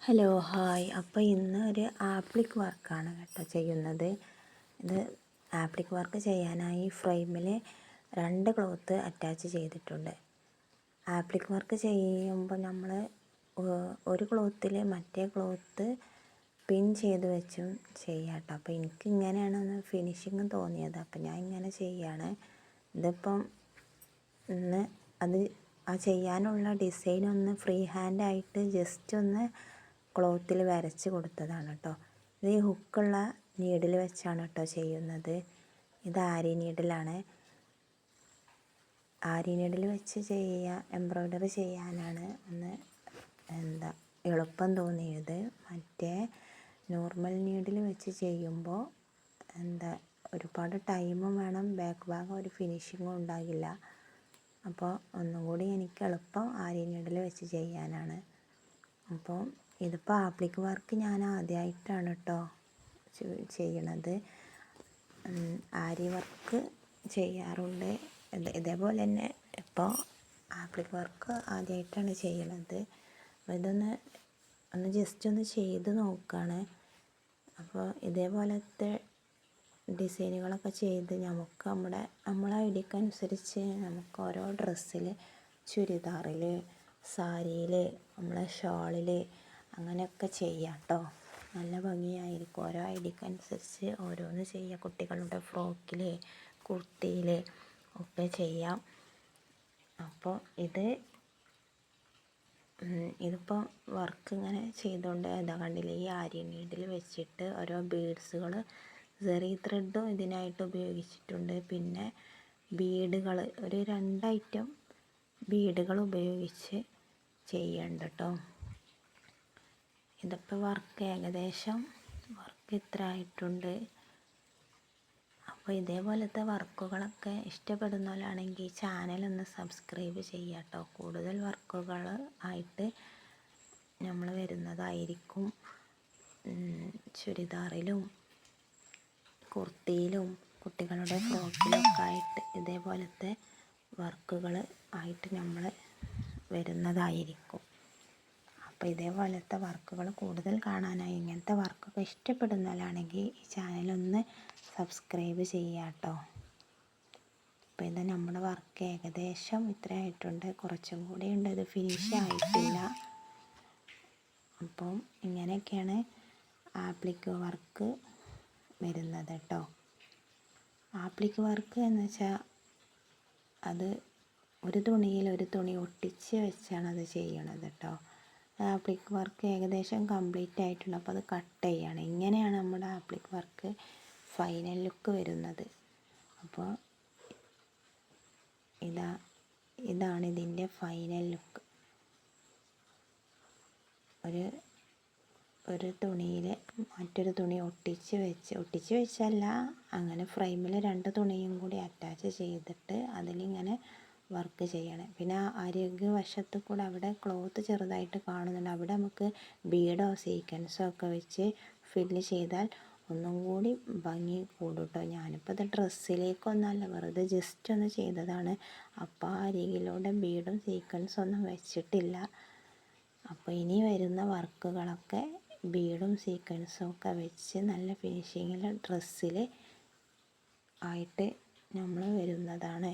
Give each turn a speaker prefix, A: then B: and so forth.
A: Hello hi. അപ്പോൾ ഇന്ന് ഒരു ആപ്ലിക് വർക്കാണ് കേട്ടോ ചെയ്യുന്നത്. ഇത് ആപ്ലിക് വർക്ക് ചെയ്യാനായി ഫ്രെയിമിൽ 2 ക്ലോത്ത് അറ്റാച്ച് ചെയ്തിട്ടുണ്ട്. ആപ്ലിക് വർക്ക് ചെയ്യുമ്പോൾ നമ്മൾ ഒരു ക്ലോത്തിൽ മറ്റേ ക്ലോത്ത് പിൻ ചെയ്ത് വെച്ചും ചെയ്യാം കേട്ടോ. അപ്പോൾ എനിക്ക് ഇങ്ങനെയാണ് ഒന്ന് ഫിനിഷിങ് തോന്നിയത്, അപ്പോൾ ഞാൻ ഇങ്ങനെ ചെയ്യാണ്. ഇതിപ്പം ഇന്ന് അത് ചെയ്യാനുള്ള ഡിസൈൻ ഒന്ന് ഫ്രീ ഹാൻഡായിട്ട് ജസ്റ്റ് ഒന്ന് ക്ലോത്തിൽ വരച്ച് കൊടുത്തതാണ് കേട്ടോ. ഇത് ഈ ഹുക്കുള്ള നീഡിൽ വെച്ചാണ് കേട്ടോ ചെയ്യുന്നത്. ഇത് ആരി നീഡിലാണ്. ആരി നീഡിൽ വെച്ച് എംബ്രോയ്ഡറി ചെയ്യാനാണ് ഒന്ന് എളുപ്പം തോന്നിയത്. മറ്റേ നോർമൽ നീഡിൽ വെച്ച് ചെയ്യുമ്പോൾ ഒരുപാട് ടൈമും വേണം, ബാക്ക് ഭാഗം ഒരു ഫിനിഷിങ്ങും ഉണ്ടാകില്ല. അപ്പോൾ ഒന്നും കൂടി എനിക്ക് എളുപ്പം ആരി നീഡിൽ വെച്ച് ചെയ്യാനാണ്. അപ്പോൾ ഇതിപ്പോൾ ആപ്ലിക് വർക്ക് ഞാൻ ആദ്യമായിട്ടാണ് കേട്ടോ ചെയ്യണത്. ആരി വർക്ക് ചെയ്യാറുണ്ട്, ഇതേപോലെ തന്നെ ഇപ്പോൾ ആപ്ലിക് വർക്ക് ആദ്യമായിട്ടാണ് ചെയ്യണത്. അപ്പോൾ ഇതൊന്ന് ജസ്റ്റ് ഒന്ന് ചെയ്ത് നോക്കുകയാണ്. അപ്പോൾ ഇതേപോലത്തെ ഡിസൈനുകളൊക്കെ ചെയ്ത് നമുക്ക് നമ്മളെ ഐഡിയക്കനുസരിച്ച് നമുക്ക് ഓരോ ഡ്രസ്സിൽ, ചുരിദാറിൽ, സാരിയിൽ, നമ്മളെ ഷാളിൽ അങ്ങനെയൊക്കെ ചെയ്യാം കേട്ടോ. നല്ല ഭംഗിയായിരിക്കും. ഓരോ ഐഡിയക്കനുസരിച്ച് ഓരോന്ന് ചെയ്യാം. കുട്ടികളുടെ ഫ്രോക്കിൽ, കുർത്തിയിൽ ഒക്കെ ചെയ്യാം. അപ്പോൾ ഇതിപ്പോൾ വർക്ക് ഇങ്ങനെ ചെയ്തുകൊണ്ട് കണ്ടില്ലേ, ഈ ആരി നീഡിൽ വെച്ചിട്ട് ഓരോ ബീഡ്സുകൾ, സെറി ത്രെഡും ഇതിനായിട്ട് ഉപയോഗിച്ചിട്ടുണ്ട്. പിന്നെ ബീഡുകൾ ഒരു 2 ഐറ്റം ബീഡുകൾ ഉപയോഗിച്ച് ചെയ്യണ്ട കേട്ടോ. ഇതിപ്പോൾ ഏകദേശം വർക്ക് ഇത്ര ആയിട്ടുണ്ട്. അപ്പോൾ ഇതേപോലത്തെ വർക്കുകളൊക്കെ ഇഷ്ടപ്പെടുന്നവരാണെങ്കിൽ ചാനലൊന്ന് സബ്സ്ക്രൈബ് ചെയ്യുക കേട്ടോ. കൂടുതൽ വർക്കുകൾ ആയിട്ട് നമ്മൾ വരുന്നതായിരിക്കും. ചുരിദാറിലും കുർത്തിയിലും കുട്ടികളുടെ ഫ്രോക്കിലൊക്കെ ആയിട്ട് ഇതേപോലത്തെ വർക്കുകൾ ആയിട്ട് നമ്മൾ വരുന്നതായിരിക്കും. അപ്പോൾ ഇതേപോലത്തെ വർക്കുകൾ കൂടുതൽ കാണാനായി, ഇങ്ങനത്തെ വർക്കൊക്കെ ഇഷ്ടപ്പെടുന്നവരാണെങ്കിൽ ഈ ചാനലൊന്ന് സബ്സ്ക്രൈബ് ചെയ്യുക കേട്ടോ. അപ്പോൾ ഇത് നമ്മുടെ വർക്ക് ഏകദേശം ഇത്ര ആയിട്ടുണ്ട്. കുറച്ചും കൂടി ഉണ്ട്, ഇത് ഫിനിഷ് ആയിട്ടില്ല. അപ്പം ഇങ്ങനെയൊക്കെയാണ് ആപ്ലിക് വർക്ക് വരുന്നത് കേട്ടോ. ആപ്ലിക് വർക്ക് എന്ന് വെച്ചാൽ അത് ഒരു തുണിയിൽ ഒരു തുണി ഒട്ടിച്ച് വെച്ചാണ് അത് ചെയ്യണത് കേട്ടോ. ആപ്ലിക് വർക്ക് ഏകദേശം കംപ്ലീറ്റ് ആയിട്ടുണ്ട്. അപ്പോൾ അത് കട്ട് ചെയ്യാണ്. ഇങ്ങനെയാണ് നമ്മുടെ ആപ്ലിക് വർക്ക് ഫൈനൽ ലുക്ക് വരുന്നത്. അപ്പോൾ ഇതാണ് ഇതിൻ്റെ ഫൈനൽ ലുക്ക്. ഒരു തുണിയിൽ മറ്റൊരു തുണി ഒട്ടിച്ച് വെച്ചല്ല, അങ്ങനെ ഫ്രെയിമിൽ 2 തുണിയും കൂടി അറ്റാച്ച് ചെയ്തിട്ട് അതിലിങ്ങനെ വർക്ക് ചെയ്യണം. പിന്നെ അരികു വശത്ത് കൂടെ അവിടെ ക്ലോത്ത് ചെറുതായിട്ട് കാണുന്നുണ്ട്, അവിടെ നമുക്ക് ബീഡോ സീക്വൻസോ ഒക്കെ വെച്ച് ഫില്ല് ചെയ്താൽ ഒന്നും കൂടി ഭംഗി കൂടും കേട്ടോ. ഞാനിപ്പോൾ ഇത് ഡ്രസ്സിലേക്കൊന്നല്ല, വെറുതെ ജസ്റ്റ് ഒന്ന് ചെയ്തതാണ്. അപ്പോൾ അരികിലൂടെ ബീഡും സീക്വൻസും ഒന്നും വെച്ചിട്ടില്ല. അപ്പോൾ ഇനി വരുന്ന വർക്കുകളൊക്കെ ബീഡും സീക്വൻസും ഒക്കെ വെച്ച് നല്ല ഫിനിഷിങ്ങിൽ ഡ്രസ്സിൽ ആയിട്ട് നമ്മൾ വരുന്നതാണ്.